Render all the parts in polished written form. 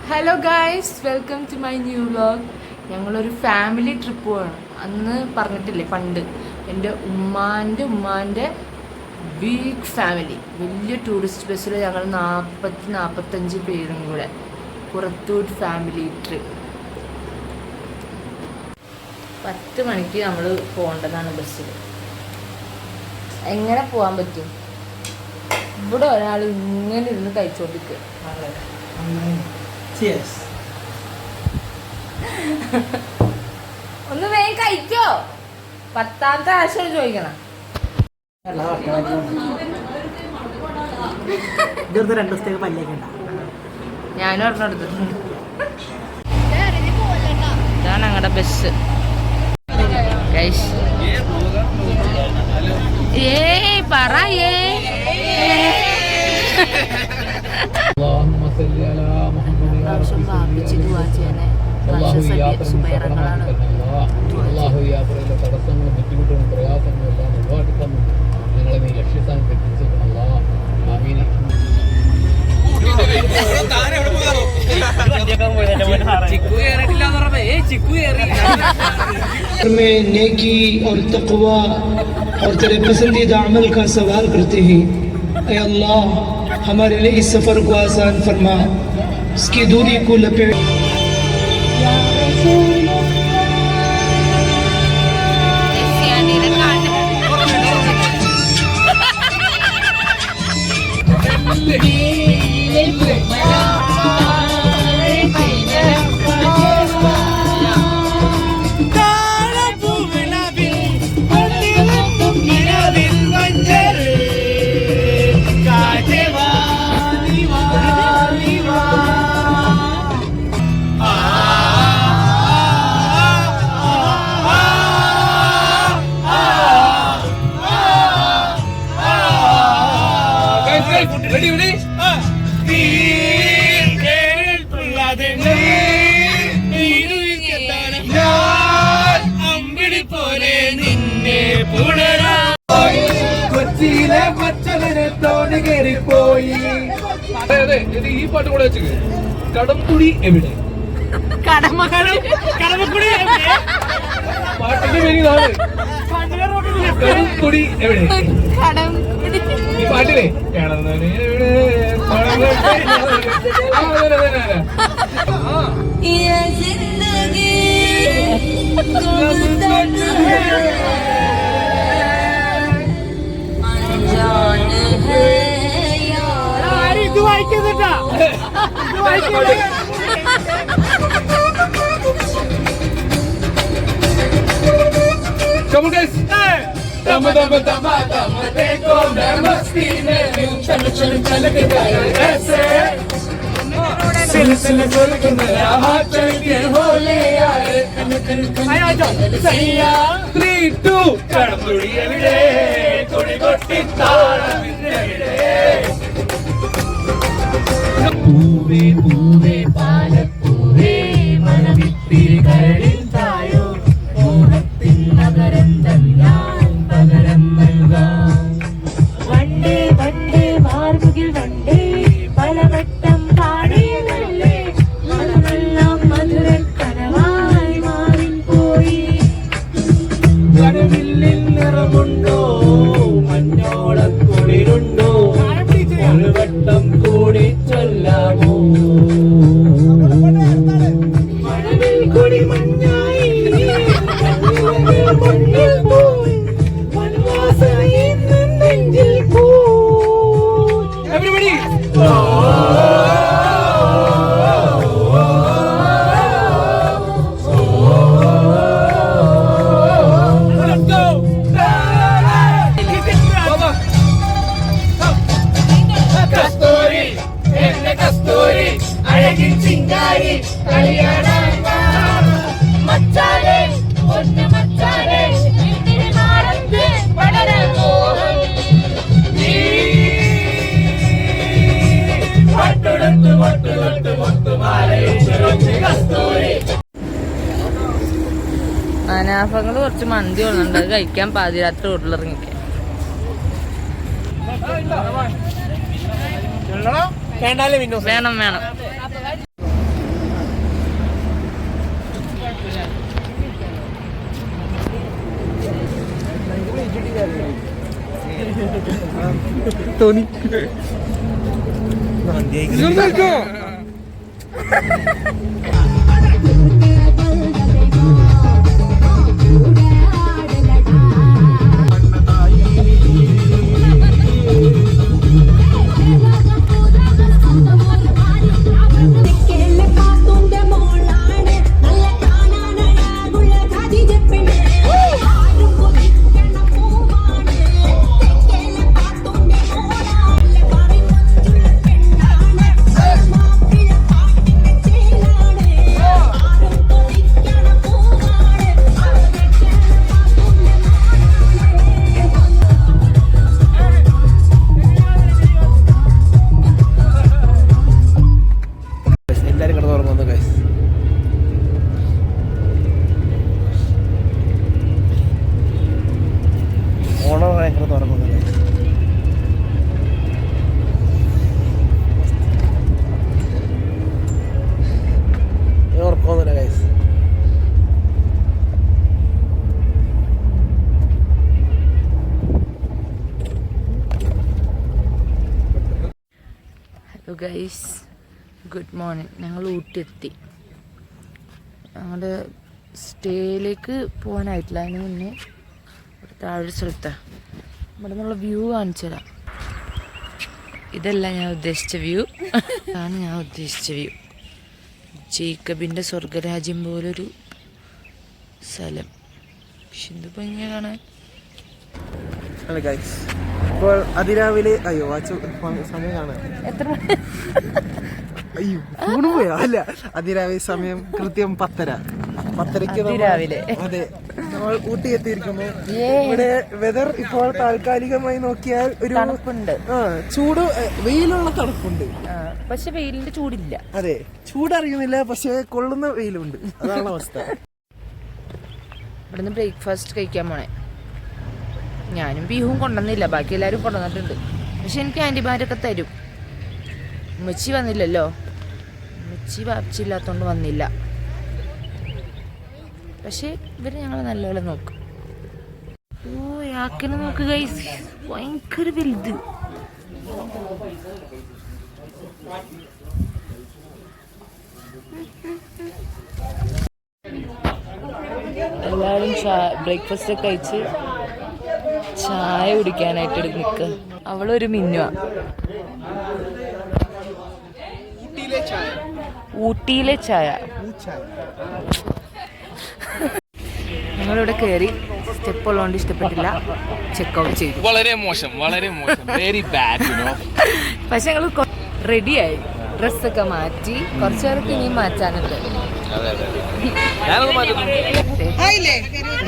Hello guys, welcome to my new vlog. ഞങ്ങളൊരു family trip പോവാണ്. അന്ന് പറഞ്ഞിട്ടില്ലേ പണ്ട്, എൻ്റെ ഉമ്മാൻ്റെ ബിഗ് ഫാമിലി, വലിയ ടൂറിസ്റ്റ് ബസ്സിൽ ഞങ്ങൾ 45 പേരും കൂടെ പുറത്തൂർ ഫാമിലി ട്രിപ്പ്. 10 മണിക്ക് നമ്മൾ പോകേണ്ടതാണ് ബസ്സിൽ. എങ്ങനെ പോകാൻ പറ്റും? ഇവിടെ ഒരാൾ ഇങ്ങനെ ഇരുന്ന് കഴിച്ചോണ്ടിരിക്കുക. ഒന്ന് വേഗം കഴിക്കോ. 10ാമത്തെ ആഴ്ച ചോദിക്കണം. ഞാനും ഒരെണ്ണം എടുത്തിട്ടുണ്ട്. ഇതാണ് ഞങ്ങളുടെ ബസ്. പറയേ പ്രാവശ്യം വാപ്പിച്ച് ദുആ ചെയ്യാനെ സുബൈറങ്ങളാണ്. തടസ്സങ്ങളും ബുദ്ധിമുട്ടുകളും പ്രയാസങ്ങളും എല്ലാം ഒരുപാട് തന്നു ഞങ്ങളെ നീ ലക്ഷ്യസ്ഥാനത്ത് എത്തിച്ചേക്കണം. में नेकी और तक़वा और तेरे पसंदीदा अमल का सवाल करते हैं। ऐ अल्लाह, हमारे लिए इस सफ़र को आसान फरमा, इसकी दूरी को लपेट। കൊച്ചിയിലെ മച്ചവനെ തോണി കയറിപ്പോയി. ഈ പാട്ട് കൂടെ വെച്ച് കടംകുടി എവിടെ? കടമക്കുടി പാട്ടിന്റെ പേര് ഇതാണ്. കടംകുടി എവിടെ? ഈ പാട്ടിനെ ഇത് വായിക്കുന്നുണ്ടാ? Come on guys! दम दम दम दम देखो मैं मस्ती में हूँ, चल चल चल के जाए ऐसे सिल सिल सिल के मेरा हाथ चल के हो ले आए आया जाओ सैया 3, 2 കടമ്പുടി എവിടെ കൊടി കൊട്ടി താളമിവിടെ പൂവേ പൂവേ പാലപ്പൂവേ മണവിത്തിരി കരളിൽ തായോ മോഹത്തിൻ നഗരം തന്നാൻ പകരം നൽകാം. വണ്ടേ വണ്ടേ മാർമുകിൽ വണ്ടേ പലവട്ടം പാടിയതല്ലേ മനമെല്ലാം മധുര കനവായി മാറിപ്പോയി. കടവില്ലിൽ നിറമുണ്ടോ മഞ്ഞോളക്കുളിരുണ്ടോ ഒരു വട്ടം കൂടി ചൊല്ലാമോ. മഴവിൽ കൂടി മഞ്ഞായി മണ്ണിൽ പോയി വനവാസമായി നെഞ്ചിൽ പോയി. Everybody! Let's go! കസ്തൂരി എന്നെ കസ്തൂരി അഴകിൻ ചിങ്കാരി കളിയാടാൻ മച്ചാലേ ഒന്ന് മച്ചാലേ എന്തിന് നാളത്തെ പടരാൻ മോഹം. പട്ടുടുത്ത് മൊട്ടുതൊട്ട് മുത്തുമാലയിട്ട് കസ്തൂരി. അനാഫങ്ങൾ കുറച്ച് മന്തി കൊള്ളുന്നുണ്ട്. അത് കഴിക്കാൻ പാതിരാത്രി റോഡിലിറങ്ങിക്കാൻ. വേണം വേണം. Hello guys, good morning. ഞങ്ങൾ ഊട്ടി എത്തി. ഞങ്ങളുടെ സ്റ്റേയിലേക്ക് പോകാനായിട്ടില്ല. അതിന് മുന്നേ ഇവിടെ താഴെ സ്ഥലത്താണ്. ഇവിടെ നിന്നുള്ള വ്യൂ കാണിച്ചു തരാം. ഇതല്ല ഞാൻ ഉദ്ദേശിച്ച വ്യൂ. ഇതാണ് ഞാൻ ഉദ്ദേശിച്ച വ്യൂ. ജേക്കബിൻ്റെ സ്വർഗരാജ്യം പോലൊരു സ്ഥലം. പക്ഷെ എന്ത് ഭംഗിയാ കാണാൻ. ഹലോ ഗൈസ്, ഇപ്പോൾ അതിരാവിലെ അയ്യോ സമയം കാണാൻ എത്ര അയ്യോ ഊണ് പോയോ? അല്ല, അതിരാവിലെ സമയം കൃത്യം 10:30ക്ക് രാവിലെ. അതെ, നമ്മൾ ഊട്ടി എത്തിയിരിക്കുന്നു. ഇവിടെ വെതർ ഇപ്പോൾ താൽക്കാലികമായി നോക്കിയാൽ ഒരു തണുപ്പുണ്ട്. ചൂട്, വെയിലുള്ള തണുപ്പുണ്ട്. പക്ഷെ വെയിലിന്റെ ചൂടില്ല. അതെ, ചൂടറിയുന്നില്ല, പക്ഷെ കൊള്ളുന്ന വെയിലുണ്ട്. അതാണ് അവസ്ഥ. ഇവിടുന്ന് ബ്രേക്ക്ഫാസ്റ്റ് കഴിക്കാൻ പോണേ. ഞാനും ബീഹും കൊണ്ടുവന്നില്ല, ബാക്കി എല്ലാവരും കൊണ്ടുവന്നിട്ടുണ്ട്. പക്ഷെ എനിക്ക് ആൻറ്റിമാരൊക്കെ തരും. ഉമ്മച്ചി വന്നില്ലല്ലോ, ഉമ്മച്ചി വാപ്പച്ചി ഇല്ലാത്തതുകൊണ്ട് വന്നില്ല. പക്ഷെ ഇവര് ഞങ്ങൾ നല്ലപോലെ നോക്കും. ഓ, യാക്കിനെ നോക്ക് ഗൈസ്, ഭയങ്കര വലുത്. എല്ലാവരും ബ്രേക്ക്ഫാസ്റ്റ് ഒക്കെ കഴിച്ച് ചായ കുടിക്കാനായിട്ട് നിൽക്കുക. അവളൊരു മിന്നുവാ. ഊട്ടിയിലെ ചായ. ഞങ്ങളിവിടെ കയറി, സ്റ്റെപ്പ് ഉള്ളതുകൊണ്ട് ഇഷ്ടപ്പെട്ടില്ല, ചെക്കൗട്ട് ചെയ്തു. വളരെ മോശം, വെരി ബാഡ്. പക്ഷെ ഞങ്ങൾ റെഡിയായി, ഡ്രസ്സൊക്കെ മാറ്റി. കുറച്ചു പേർക്ക് ഇനിയും മാറ്റാനുണ്ട്.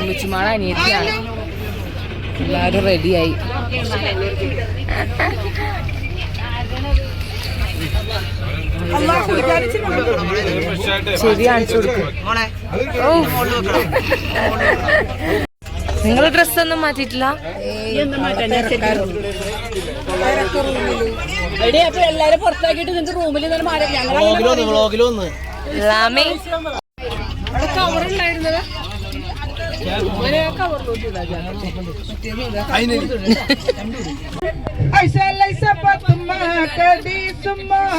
ഉമ്മച്ചിമാള അനിയത്തിയാണ്. എല്ലാവരും റെഡിയായി. ശരി, കാണിച്ചു കൊടുക്കും. നിങ്ങൾ ഡ്രസ്സൊന്നും മാറ്റിയിട്ടില്ല? എല്ലാരും പുറത്താക്കിട്ട് നിന്റെ റൂമിൽ കവറുണ്ടായിരുന്നത്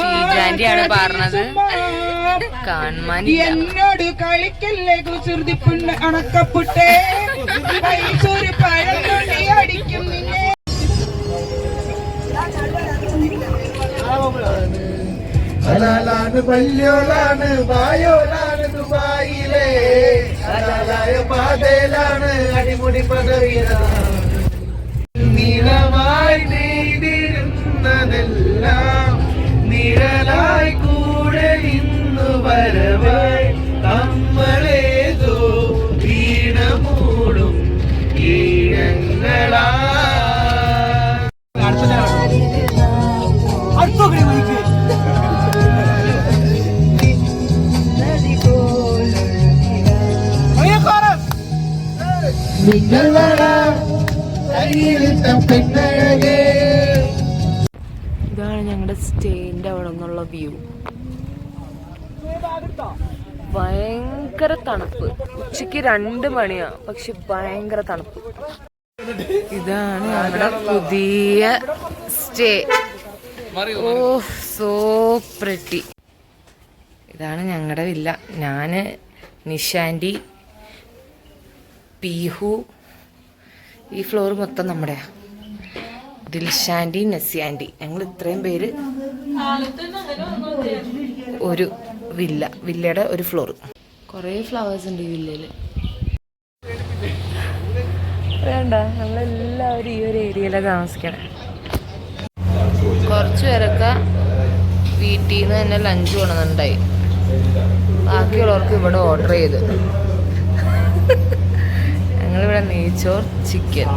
ഷീജാന്റിയാണ് പറഞ്ഞത്. എന്നോട് കളിക്കല്ലേ കുസൃതി പെണ്ണ് അണക്കപ്പെട്ടേ ഒരു പഴം കൊണ്ട് അടിക്കും നിന്നെ. ഹലാലാണ് വല്യോളാണ് വായോളാണ് ദുബായിലെ ഹലാലായ പാതയിലാണ് അടിമുടി പദവിയിലാണ് നീളമായി നെയ്തിരുന്നതെല്ലാം നിഴലായി കൂടെ ഇന്നു വരവായി നമ്മളേതോ വീണ മൂടും ഈഴങ്ങളാ. ഇതാണ് ഇതാണ് ഞങ്ങളുടെ സ്റ്റേൻ്റെ അവിടെ നിന്നുള്ള വ്യൂ. ഭയങ്കര തണുപ്പ്. ഉച്ചക്ക് 2 മണിയാ, പക്ഷെ ഭയങ്കര തണുപ്പ്. ഇതാണ് ഞങ്ങളുടെ പുതിയ സ്റ്റേ. ഓ സോ പ്രിറ്റി. ഇതാണ് ഞങ്ങളുടെ വില്ല. ഞാന്, നിഷാൻറ്റി, പീഹു. ഈ ഫ്ലോർ മൊത്തം നമ്മുടെയാ. ദിൽഷാൻറ്റി, നസിയാൻറ്റി, ഞങ്ങൾ ഇത്രയും പേര് ഒരു വില്ലയുടെ ഒരു ഫ്ലോർ. കുറേ ഫ്ലവേഴ്സ് ഉണ്ട് ഈ വില്ലയിൽ. വേണ്ട, നമ്മളെല്ലാവരും ഈ ഒരു ഏരിയയിലാണ് താമസിക്കണേ. കുറച്ച് പേരൊക്കെ വീട്ടിൽ നിന്ന് തന്നെ ലഞ്ച് കൊണ്ടുവന്നിട്ടുണ്ടായി. ബാക്കിയുള്ളവർക്ക് ഇവിടെ ഓർഡർ ചെയ്ത്. ഞങ്ങളിവിടെ നെയ്ച്ചോർ ചിക്കൻ.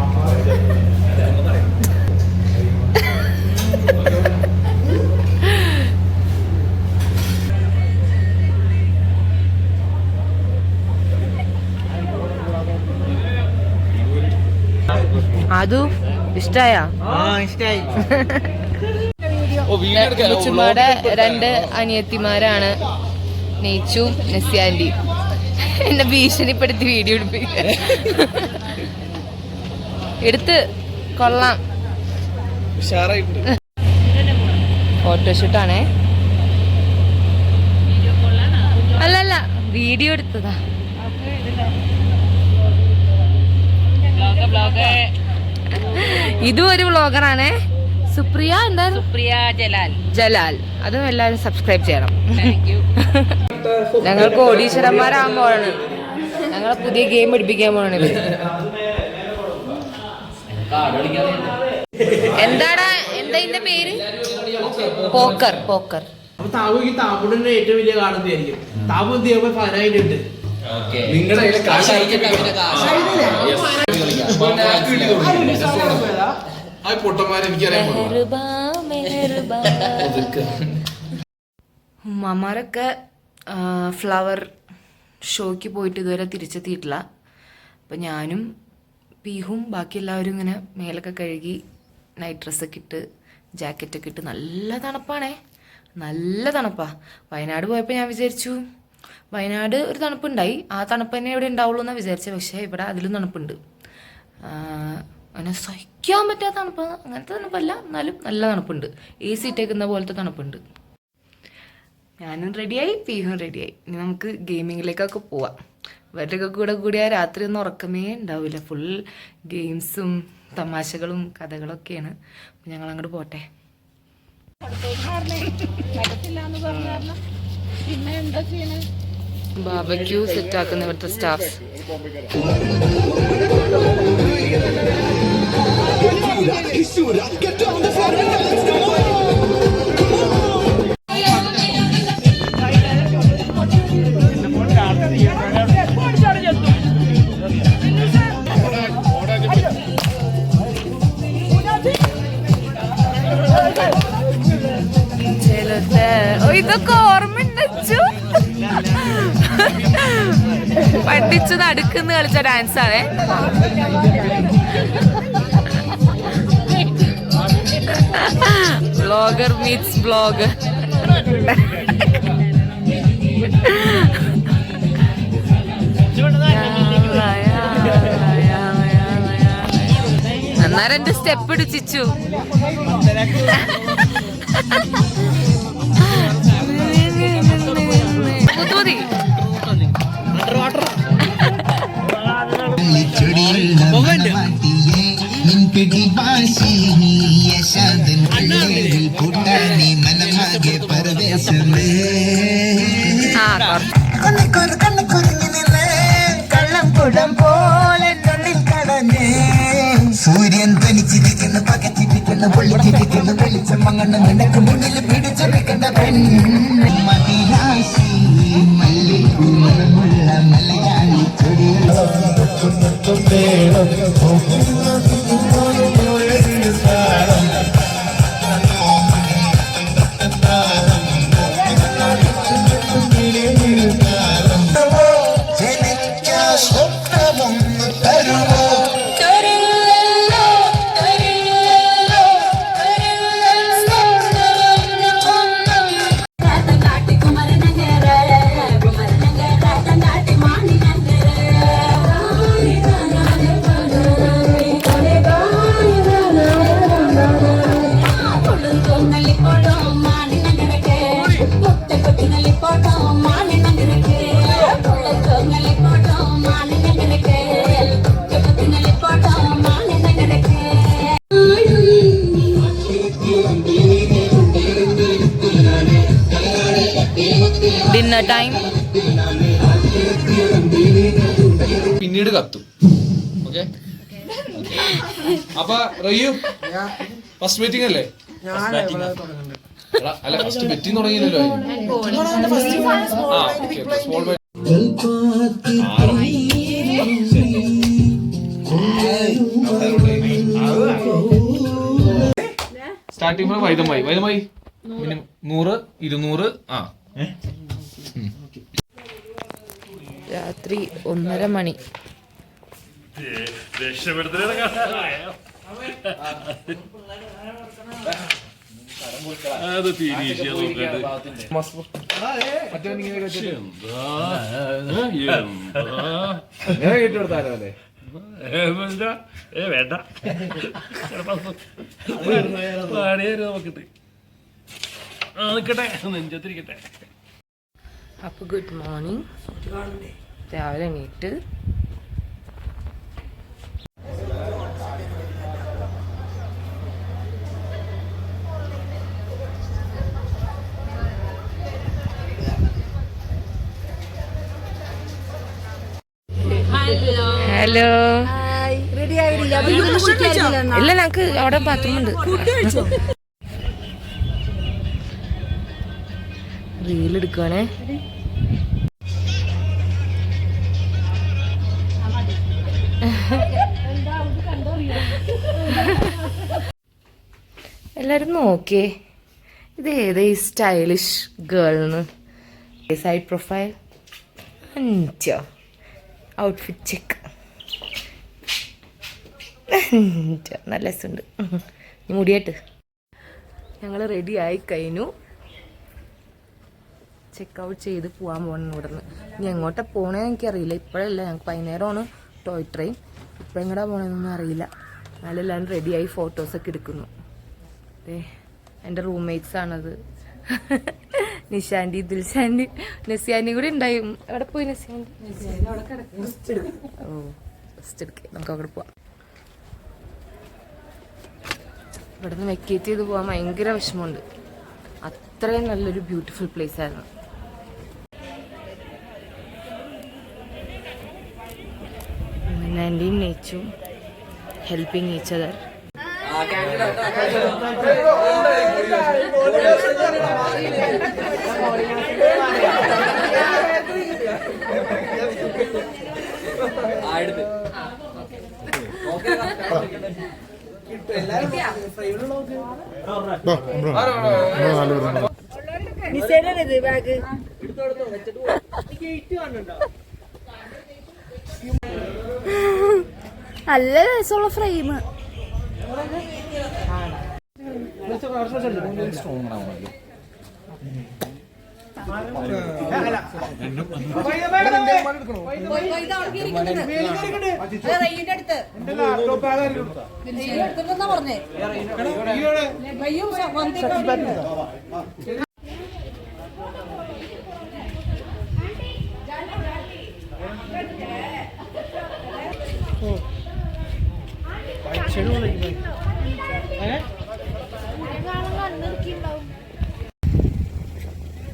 അതു ഇഷ്ടായ? ചുമ്മാടെ 2 അനിയത്തിമാരാണ്, നെയ്ച്ചും നസിയാൻറ്റിയും. എന്നെ ഭീഷണിപ്പെടുത്തി വീഡിയോ എടുത്ത് കൊള്ളാം. ഫോട്ടോഷൂട്ടാണേ. അല്ലല്ല, വീഡിയോ എടുത്തതാ. ഇതും ഒരു വ്ളോഗറാണേ. സുപ്രിയ എന്താണ്? സുപ്രിയ ജലാൽ. അതും എല്ലാവരും സബ്സ്ക്രൈബ് ചെയ്യണം. ഞങ്ങൾ കോടീശ്വരന്മാരാകുമ്പോഴാണ് ഞങ്ങളെ പുതിയ ഗെയിം പഠിപ്പിക്കാൻ പോവാണ് ഇവര്. എന്താടാ, എന്താ ഇതിന്റെ പേര്? പോക്കർ. താബുടിന്റെ ഏറ്റവും വലിയ കാണുന്നതായിരിക്കും. താബു എന്ത് ചെയ്യുമ്പോ 10,000 ഉണ്ട്. നിങ്ങളുടെ ഉമ്മമാരൊക്കെ ഫ്ലവർ ഷോയ്ക്ക് പോയിട്ട് ഇതുവരെ തിരിച്ചെത്തിയിട്ടില്ല. അപ്പം ഞാനും പീഹും ബാക്കി എല്ലാവരും ഇങ്ങനെ മേലൊക്കെ കഴുകി നൈറ്റ് ഡ്രസ്സൊക്കെ ഇട്ട് ജാക്കറ്റൊക്കെ ഇട്ട്. നല്ല തണുപ്പാണേ, നല്ല തണുപ്പാണ്. വയനാട് പോയപ്പോൾ ഞാൻ വിചാരിച്ചു വയനാട് ഒരു തണുപ്പുണ്ടായി, ആ തണുപ്പ് തന്നെ ഇവിടെ ഉണ്ടാവുള്ളൂ എന്നാണ് വിചാരിച്ചത്. പക്ഷേ ഇവിടെ അതിലും തണുപ്പുണ്ട്. അങ്ങനെ സഹിക്കാൻ പറ്റാത്ത തണുപ്പ്, അങ്ങനത്തെ തണുപ്പല്ല, എന്നാലും നല്ല തണുപ്പുണ്ട്. AC ഇട്ടേക്കുന്ന പോലത്തെ തണുപ്പുണ്ട്. ഞാനും റെഡിയായി, പീഹും റെഡിയായി. ഇനി നമുക്ക് ഗെയിമിങ്ങിലേക്കൊക്കെ പോവാം. ഇവരുടെയൊക്കെ കൂടിയാൽ രാത്രി ഒന്നും ഉറക്കമേ ഉണ്ടാവില്ല. ഫുൾ ഗെയിംസും തമാശകളും കഥകളൊക്കെയാണ്. അപ്പം ഞങ്ങൾ അങ്ങോട്ട് പോട്ടെ. ബാബക്യൂ സെറ്റാക്കുന്ന ഇവിടുത്തെ സ്റ്റാഫ്. ഇതൊക്കെ ഓർമ്മ പഠിച്ചു നടുക്കുന്ന് കളിച്ച ഡാൻസ് ആണേ. Blogger meats blogger. അന്നേരം എന്റെ സ്റ്റെപ്പ് ഇടിച്ചു. മതി സൂര്യൻ തനിച്ചിരിക്കുന്ന പകച്ചിരിക്കുന്ന പൊള്ളിച്ചിരിക്കുന്ന വെളിച്ചം അങ്ങനെ നിനക്ക് മുന്നിൽ പിടിച്ചെടുക്കുന്ന പെൺമതിരാശി മല്ലിപ്പൂമുള്ള മലയാളി സ്വപ്നമൊന്ന് തരുമോ? Dinner time. പിന്നീട് കത്തും. ഓക്കെ, അപ്പൊ റയ്യു ഫസ്റ്റ് മീറ്റിംഗ് അല്ലേ? അല്ല, ഫസ്റ്റ് മീറ്റിംഗ് തുടങ്ങിയില്ലല്ലോ. സ്റ്റാർട്ടിംഗ് വൈദമായി 100 200. രാത്രി 1:30 മണി. വേണ്ട നിക്കട്ടെ, നെഞ്ചത്തിരിക്കട്ടെ. അപ്പോൾ ഗുഡ് മോർണിംഗ്. രാവിലെ എണീറ്റ് ഹലോ. ഇല്ല, ഞങ്ങക്ക് അവിടെ ബാത്റൂം ഉണ്ട്. റീൽ എടുക്കുവാണേ. എല്ലാരും നോക്കിയേ, ഇത് ഏതാ ഈ സ്റ്റൈലിഷ് ഗേൾന്ന്? സൈഡ് പ്രൊഫൈൽ, ഔട്ട്ഫിറ്റ് ചെക്ക്, നല്ല രസമുണ്ട്. മുടിയായിട്ട് ഞങ്ങൾ റെഡി ആയി കഴിഞ്ഞു. ചെക്കൗട്ട് ചെയ്ത് പോകാൻ പോകണം ഇവിടെ നിന്ന്. ഇനി എങ്ങോട്ടാണ് പോകണേന്ന് എനിക്കറിയില്ല. ഇപ്പോഴല്ല, ഞങ്ങൾക്ക് വൈകുന്നേരമാണ് ടോയ് ട്രെയിൻ. ഇപ്പം എങ്ങോട്ടാണ് പോകണമെന്നൊന്നും അറിയില്ല. നാലെല്ലാവരും റെഡിയായി ഫോട്ടോസൊക്കെ എടുക്കുന്നു. അതെ, എൻ്റെ റൂംമേറ്റ്സ് ആണത്. നിഷാൻറ്റി, ദിൽഷാൻറ്റി, നസിയാൻറ്റി കൂടി ഉണ്ടായി. എവിടെ പോയി നസിയാൻറ്റി? ഓ, ഫസ്റ്റ് എടുക്കേ, നമുക്ക് അവിടെ പോവാം. ഇവിടെ നിന്ന് വെക്കേറ്റ് ചെയ്ത് പോകാൻ ഭയങ്കര വിഷമമുണ്ട്. അത്രയും നല്ലൊരു ബ്യൂട്ടിഫുൾ പ്ലേസ് ആയിരുന്നു. ആൻറ്റിയും നേച്ചും ഹെൽപ്പിങ് ഈച്ച് അതർ. നല്ല രസമുള്ള ഫ്രെയിം.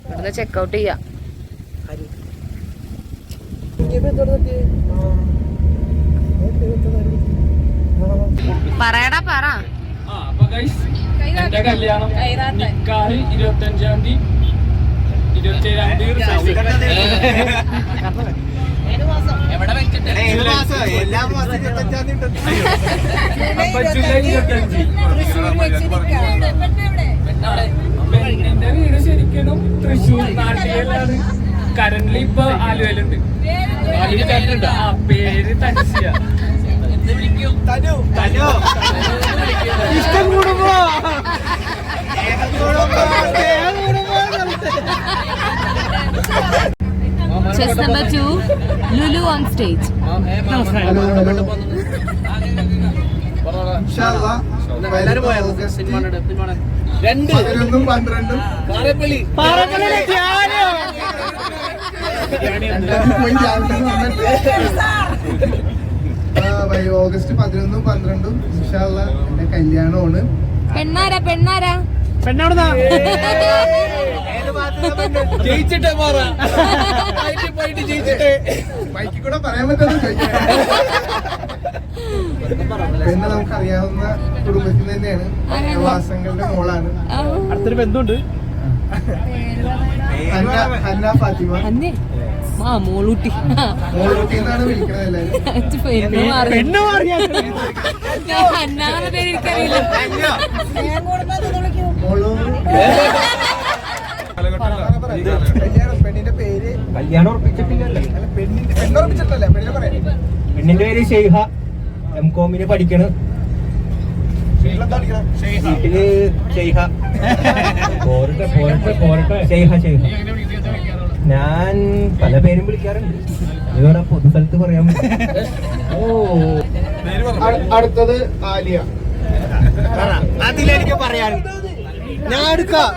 ഇവിടുന്ന് ചെക്കൗട്ട് ചെയ്യാം. പറയടാ, പറ. എന്റെ കല്യാണം നിക്കാഹ് 25-ാം തീയതി, 27-ാം തീയതി. പെണ്ണിന്റെ വീട് ശരിക്കും തൃശ്ശൂർ നാട്ടിലാണ്. കറന്റ്ലി ഇപ്പൊ ആലുവയിലുണ്ട്. പേര് തൻസിയ. ഇഷ്ടം കൂടുമ്പോ Chess number 2, Lulu on stage. എല്ലാരും പോയായിരുന്നു സിനിമയുടെ 2 11 12 കാരപ്പള്ളി ഓഗസ്റ്റ് 11 12 ഇൻഷാ അല്ലാഹ് എന്റെ കല്യാണമാണ്. പെണ്ണാരാ ജയിച്ചിട്ടേ പോയിട്ട് ജയിച്ചിട്ടേ ബൈക്കിൽ കൂടെ പറയാൻ പറ്റുന്ന പിന്നെ നമുക്കറിയാവുന്ന കുടുംബത്തിൽ തന്നെയാണ്. വാസങ്ങളുടെ മോളാണ്. അടുത്തൊരു ബന്ധമുണ്ട്. ഹന്ന ഫാത്തിമ മോളൂട്ടി മോളൂട്ടി എന്നാണ് വിളിക്കുന്നത് എല്ലാവരും. പെണ്ണ് മാറിയാ അന്നാന്ന് പേര് എനിക്കറിയില്ല. മോളൂ പെണ്ണിന്റെ പേര് കല്യാണം ഉറപ്പിച്ചിട്ടില്ലല്ലേ? പെണ്ണുറപ്പിച്ചിട്ടല്ലേ പെണ്ണിനെ പറയാം. പെണ്ണിന്റെ പേര് ഷെയ്ഹ. എംകോമിന് പഠിക്കണ്. വീട്ടില് ഷെയ്ഹ. ഷെയ്ഹ. ഞാൻ പല പേരും വിളിക്കാറുണ്ട്. ഇതുവരെ പൊതുസ്ഥലത്ത് പറയാൻ അടുത്തത് ആലിയ. അതിലെനിക്ക് പറയാനുണ്ട്. ഞാൻ എടുക്കാം.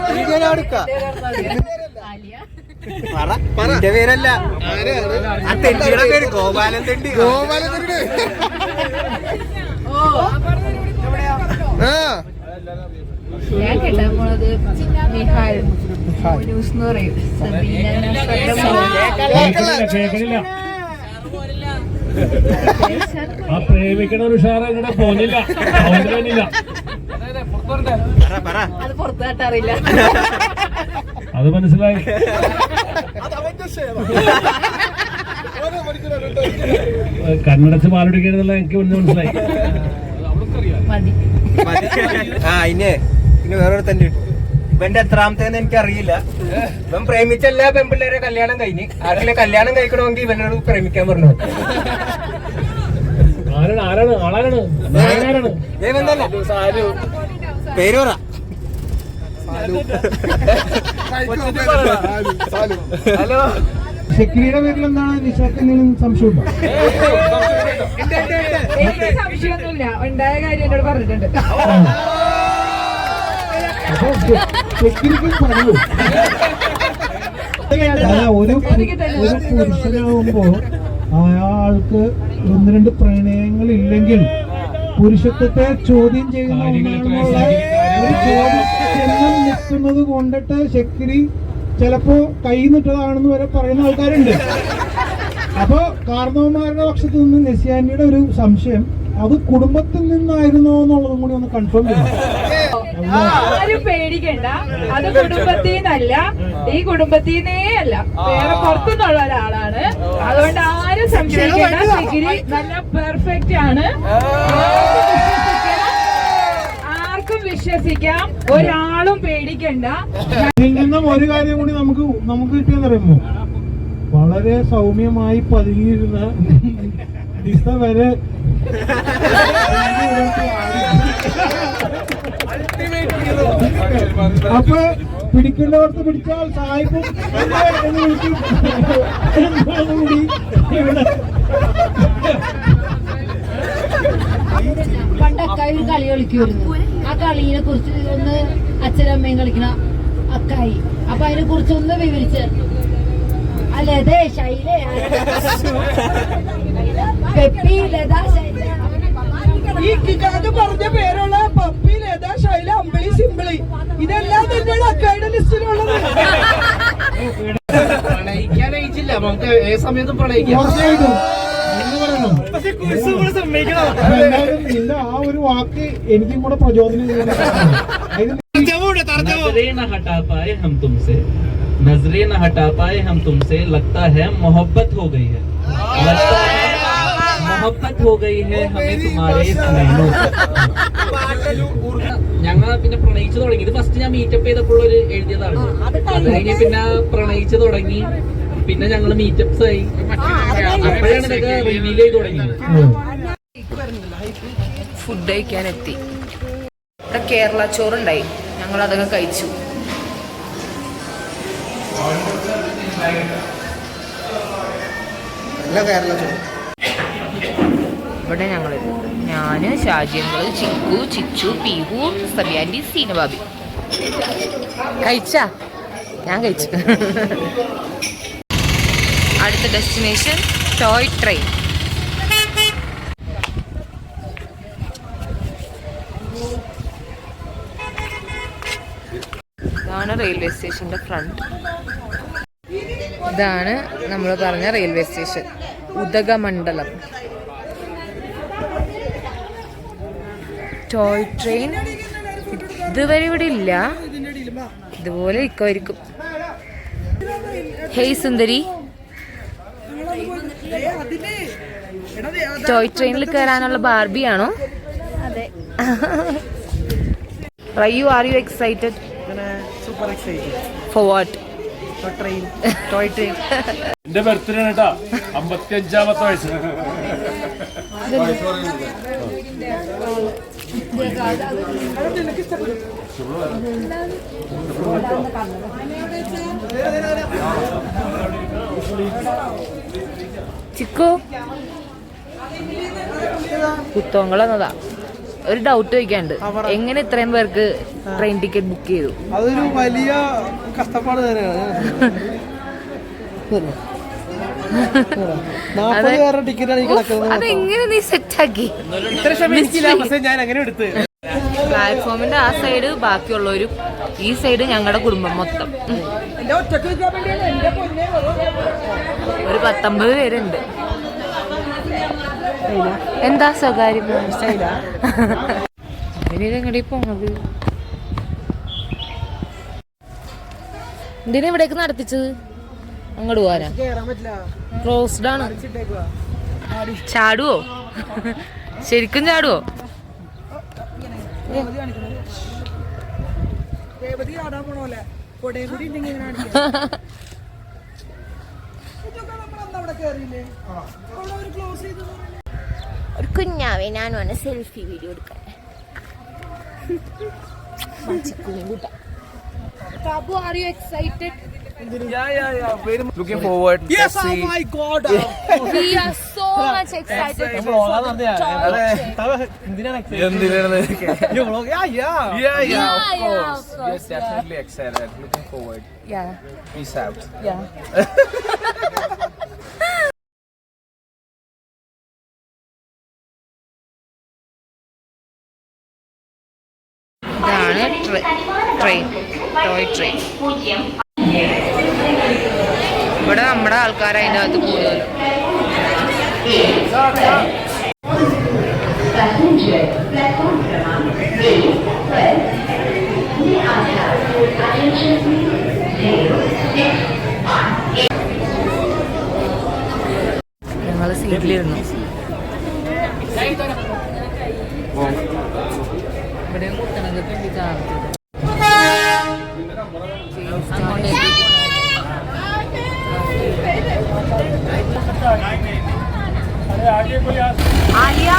എന്റെ പേരല്ല, ആ തെണ്ടിയുടെ പേര് ഗോപാലൻ തെണ്ടി. ഞാൻ കേട്ടാ പോണത് നിഹാൽ ന്യൂസ് എന്ന് പറയും. ആ പ്രേമിക്കണ ഒരു ഉഷാറ ഇങ്ങനെ പോന്നില്ല. അത് പുറത്തു കാട്ടാറില്ല. അത് മനസ്സിലായി. കണ്ണടച്ച് പാലൊടിക്കരുതല്ല എനിക്ക് മനസ്സിലായി. മതി. പിന്നെ വേറൊരു തന്നെ ഇവന്റെ എത്രാമത്തേന്ന് എനിക്ക് അറിയില്ല. ഇവൻ പ്രേമിച്ച എല്ലാ പെൺപിള്ളേരെ കല്യാണം കഴിഞ്ഞ് ആരെങ്കിലും കല്യാണം കഴിക്കണമെങ്കിൽ ഇവനോട് പ്രേമിക്കാൻ പറഞ്ഞു. ആരാണ് പേര് പറ. ഹലോ ഷെക്കിരിയുടെ പേരിൽ എന്താണ് നിഷാക്ക് എന്തെങ്കിലും സംശയമുണ്ടോ? എനിക്ക് സംശയമൊന്നുമില്ല, ഉണ്ടായ കാര്യം എന്നോട് പറഞ്ഞിട്ടുണ്ട്. അപ്പൊ ഷെക്കിരിക്കും പറയൂ. ഒരു പുരുഷനാവുമ്പോ അയാൾക്ക് 1-2 പ്രണയങ്ങൾ ഇല്ലെങ്കിൽ പുരുഷത്വത്തെ ചോദ്യം ചെയ്യുന്ന ഒന്നാണെന്നുള്ള ഒരു ചോദ്യം നിൽക്കുന്നത് കൊണ്ടിട്ട് ഷെക്കിരി ചിലപ്പോ കൈ നിട്ടതാണെന്ന് വരെ പറയുന്ന ആൾക്കാരുണ്ട്. അപ്പൊ കാർന്നവന്മാരുടെ പക്ഷത്ത് നിന്ന് നെസിയാനിയുടെ ഒരു സംശയം അത് കുടുംബത്തിൽ നിന്നായിരുന്നോ എന്നുള്ളതും കൂടി ഒന്ന് കൺഫേം ചെയ്യണം. ആരും പേടിക്കണ്ട, അത് കുടുംബത്തിൽ നിന്നല്ല, ഈ കുടുംബത്തിൽ നിന്നേ അല്ല, വേറെ പുറത്തുനിന്നുള്ള ഒരാളാണ്. അതുകൊണ്ട് ആരും സംശയിക്കേണ്ട. ഡിഗ്രി നല്ല പെർഫെക്റ്റ് ആണ്. ആർക്കും വിശ്വസിക്കാം, ഒരാളും പേടിക്കണ്ട. ഇതിൽ നിന്നും ഒരു കാര്യം കൂടി നമുക്ക് കിട്ടിയെന്ന് പറയുമ്പോ വളരെ സൗമ്യമായി പതുങ്ങിയിരുന്ന ദിശ വരെ അപ്പൊ പിടിക്കേണ്ടവർക്ക് പിടിച്ചാൽ സായിപ്പും കൂടി ഇവിടെ പണ്ട് അക്കായി ഒരു കളി കളിക്കുമായിരുന്നു. ആ കളിയെ കുറിച്ച് ഒന്ന് അച്ഛനമ്മയും കളിക്കണ അക്കായി. അപ്പൊ അതിനെ കുറിച്ച് ഒന്ന് വിവരിച്ച്. ലതേ ശൈല പെപ്പി ലത ശൈല. ഈ കിക്കാക്ക് പറഞ്ഞ പേരുള്ള പപ്പി, ലത, ശൈല, അമ്പിളി, സിമ്പിളി, ഇതെല്ലാം തന്നെയാണ് അക്കായുടെ ലിസ്റ്റിലുള്ളത്. പ്രണയിക്കാനയച്ചില്ല, നമുക്ക് ഏത് സമയത്തും പ്രണയിക്കാം. നിന്റെ ആ ഒരു വാക്ക് എനിക്കും കൂടെ പ്രചോദനം नजरें न हटा पाए हम तुमसे, नजरें न हटा पाए हम तुमसे, लगता है मोहब्बत हो गई है, लगता है मोहब्बत हो गई है हमें तुम्हारे स्नेहों से. ഞങ്ങൾ പിന്നെ പ്രണയിച്ചു തുടങ്ങി. ഇത് ഫസ്റ്റ് ഞാൻ മീറ്റപ്പ് ചെയ്തപ്പോൾ ഒരു എഴുതിയതാണ്. അത് കഴിഞ്ഞ് പിന്നെ പ്രണയിച്ചു തുടങ്ങി. പിന്നെ ഞങ്ങൾ മീറ്റപ്സ് ആയി. അപ്പോഴാണ് ഇതൊക്കെ റിവീൽ ചെയ്ത് തുടങ്ങിയത്. ഫുഡ് കഴിക്കാൻ എത്തി. ഇവിടെ കേരള ചോറുണ്ടായി, ഞങ്ങൾ അതൊക്കെ കഴിച്ചു. ഇവിടെ ഞങ്ങൾ ഞാന്, ഷാജിയങ്കള്, ചിക്കു, ചിച്ചു, പീഹു, സബിയാൻറ്റി, സീനബാബി. കഴിച്ചാ? ഞാൻ കഴിച്ചു. അടുത്ത ഡെസ്റ്റിനേഷൻ ടോയ് ട്രെയിൻ. ഇതാണ് റെയിൽവേ സ്റ്റേഷന്റെ ഫ്രണ്ട്. ഇതാണ് നമ്മൾ പറഞ്ഞ railway station, Udhagamandalam. Toy train ഇതുവരെ ഇവിടെ ഇല്ല, ഇതുപോലെ ഇക്കുമായിരിക്കും. ഹേയ് സുന്ദരി, ടോയ് ട്രെയിനിൽ കയറാനുള്ള ബാർബിയാണോ? അതെ. റയു, are you excited? Super excited. For what? Train, toy train. എന്റെ ബർത്ത്ഡേ ആണ് കേട്ടാ, 55ാമത്തെ വയസ്സ്. ചിക്കു കുത്തോങ്കളന്നതാ. ഒരു ഡൗട്ട് ചോദിക്കാണ്ട്, എങ്ങനെ ഇത്രയും പേർക്ക് ട്രെയിൻ ടിക്കറ്റ് ബുക്ക് ചെയ്തു? അതൊരു വലിയ കഷ്ടപ്പാട് തന്നെയാണ്. അതെങ്ങനെ നീ സെറ്റാക്കി? ഞാൻ അങ്ങനെ എടുത്ത് പ്ലാറ്റ്ഫോമിന്റെ ആ സൈഡ് ബാക്കിയുള്ളവരും, ഈ സൈഡ് ഞങ്ങളുടെ കുടുംബം മൊത്തം. ഒരു 19 പേരുണ്ട്. എന്താ സ്വകാര്യം? ഇതെങ്ങടെ പോണത്? എന്തിനാ ഇവിടേക്ക് നടത്തിച്ചത്? അങ്ങോട്ട് പോരാ, ക്ലോസ്ഡ് ആണ്. ചാടുവോ? ശരിക്കും ചാടുവോ? ഒരു കുഞ്ഞാവേ, ഞാനും സെൽഫി വീഡിയോ എടുക്കാൻ. Babu, are you excited? Yeah. Very looking forward. Yes, oh my God. We are so much excited. You vlog? Yeah, of course. Yes, definitely excited. Looking forward. Yeah. Peace out. Yeah. ഇതാണ് train, toy train. ഇവിടെ നമ്മുടെ ആൾക്കാർ അതിൻ്റെ അകത്ത് കൂടുതലും. ഞങ്ങൾ സീറ്റിലിരുന്നു. ഇവിടെയും കുത്തണത് charge. Alia,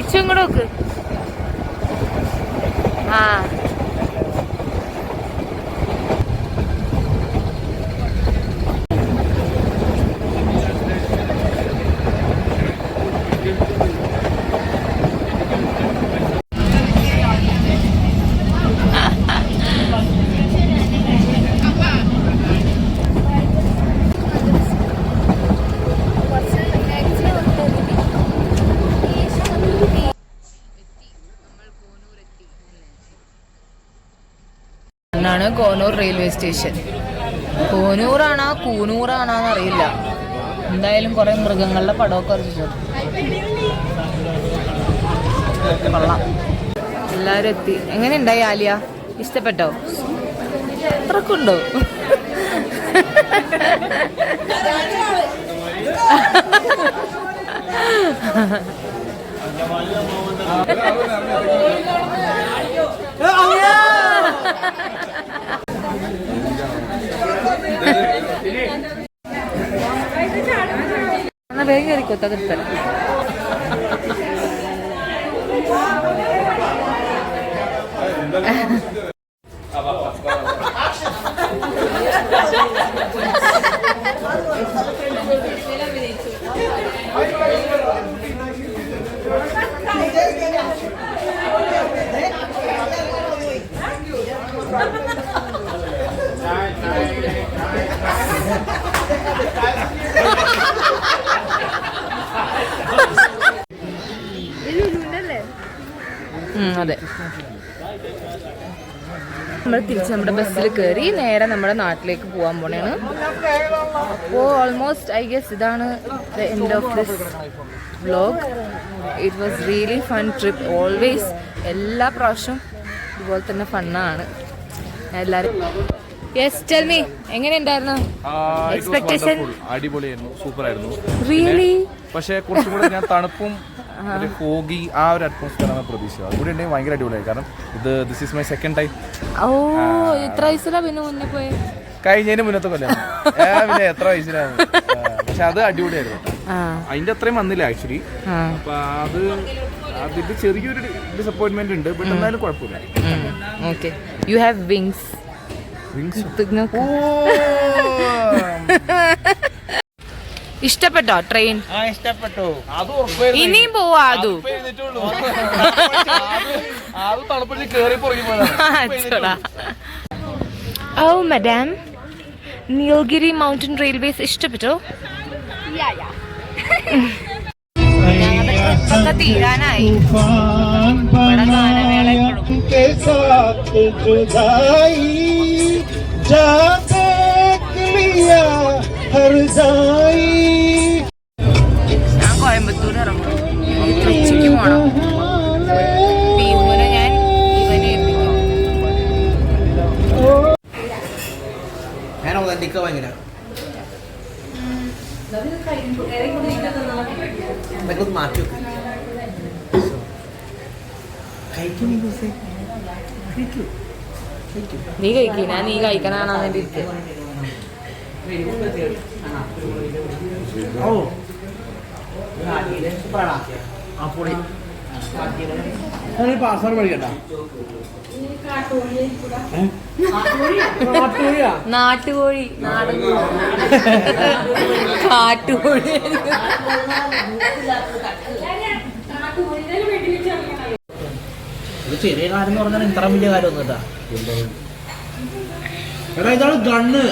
ഇച്ചും കൂടെ നോക്ക്. ആ, ാണ് കോനൂർ റെയിൽവേ സ്റ്റേഷൻ. കോനൂറാണോ കൂനൂറാണോന്ന് അറിയില്ല. എന്തായാലും കുറെ മൃഗങ്ങളുടെ പടമൊക്കെ വരച്ചു. കൊള്ളാം, എല്ലാവരും എത്തി. എങ്ങനെ ഉണ്ടായി ആലിയ? ഇഷ്ടപ്പെട്ടോ? അത്രക്കുണ്ടോ? എന്നാ വേഗം കയറിക്കോ തകർത്തല. അതെ, നമ്മൾ തിരിച്ച് നമ്മുടെ ബസ്സിൽ കയറി നേരെ നമ്മുടെ നാട്ടിലേക്ക് പോകാൻ പോണേണ്. അപ്പോൾ ഓൾമോസ്റ്റ് ഐ ഗെസ് ഇതാണ് the end of this vlog. It was really fun trip. Always എല്ലാ പ്രാവശ്യവും ഇതുപോലെ തന്നെ ഫണ്ണാണ് എല്ലാവരും. യെസ്, ടെൽ മീ, എങ്ങനെയുണ്ടായിരുന്നു എക്സ്പെക്ടേഷൻ? അടിപൊളിയായിരുന്നു, സൂപ്പർ ആയിരുന്നു. റിയലി? പക്ഷേ കുറച്ചും കൂടെ ഞാൻ തണുപ്പും ഫോഗി ആ ഒരു അറ്റ്മോസ്ഫിയറാണ് പ്രതീക്ഷിച്ചത്. അതുകൂടി ഉണ്ടെങ്കിൽ ഭയങ്കര അടിപൊളിയായി. കാരണം this is my second time. ഓ, എത്ര വയസ്സിലാ പിന്നെ മുന്നേ പോയത്? കഴിഞ്ഞതിന് മുന്നത്തെ കൊല്ലം. പിന്നെ എത്ര വയസ്സിലാണ്. പക്ഷെ അത് അടിപൊളിയായിരുന്നു. അതിന്റെ അത്രയും വന്നില്ല ആക്ച്വലി. അപ്പൊ അതിന്റെ ചെറിയൊരു ഡിസപ്പോയിന്റ്മെന്റ് ഉണ്ട്. ബട്ട് എന്നാലും കുഴപ്പമില്ല. Okay, you have wings. ഇഷ്ടപ്പെട്ടോ ട്രെയിൻ? ഇഷ്ടപ്പെട്ടു. ഇനിയും പോവാ? ഓ മഡാം, നീൽഗിരി മൗണ്ടൻ റെയിൽവേസ് ഇഷ്ടപ്പെട്ടോ? ഞങ്ങളുടെ തീരാനായി. ഇവിടെ ഗാനമേള ഞാൻ കോയമ്പത്തൂർ ഇറങ്ങും. ഉച്ചയ്ക്ക് പോണം. പീമുനെ ഞാൻ ഇവനെ ഏൽപ്പിക്കും. നീ കഴിക്കും, ഞാൻ നീ കഴിക്കണാണോ വേണ്ടി ഇരിക്കുക. നാട്ടുകോഴി, നാടൻ കാട്ടുകോഴി. ചെറിയ കാര്യം എന്ന് പറഞ്ഞാൽ ഇത്ര വലിയ കാര്യമൊന്നും ഇതാ. എടാ, ഇതാണ് ഗണ്ണ്.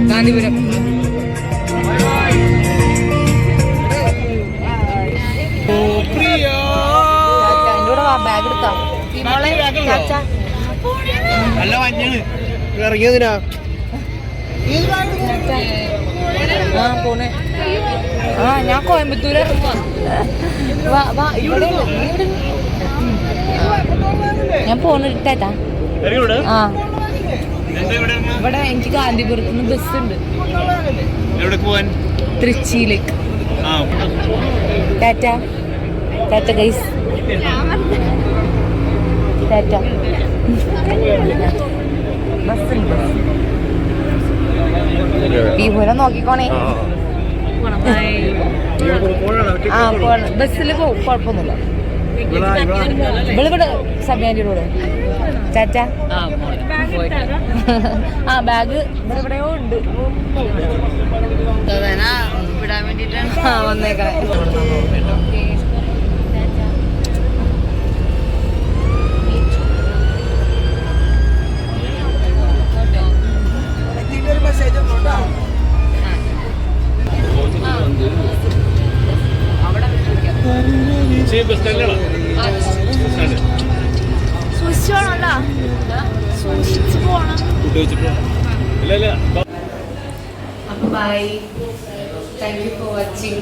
കാന്തിപുരം. എന്നോട് ബാഗ് എടുത്താ നല്ല മഞ്ഞാണ്. ഇറങ്ങിയതിനാ പോണേ. ഞാൻ കോയമ്പത്തൂര് ഇവിടെ ഞാൻ പോണിട്ടാ. ഇവിടെ എനിക്ക് കാന്തിപുരത്ത് നിന്ന് ബസ്സുണ്ട് തൃച്ചിയിലേക്ക്. Tata tata guys, tata. ബസ്സുണ്ട്. പീപുരം നോക്കിക്കോണേ. ബസ്സിൽ പോവും, കുഴപ്പമൊന്നുമില്ല. ഇവിടെ സബ്യാൻ്റെ കൂടെ. ടാറ്റ. ബാഗ് ഇവിടെ എവിടെയോ ഉണ്ട്. വിടാൻ വേണ്ടിട്ടാണ് വന്നേക്കണേ. Bye. Thank you for watching.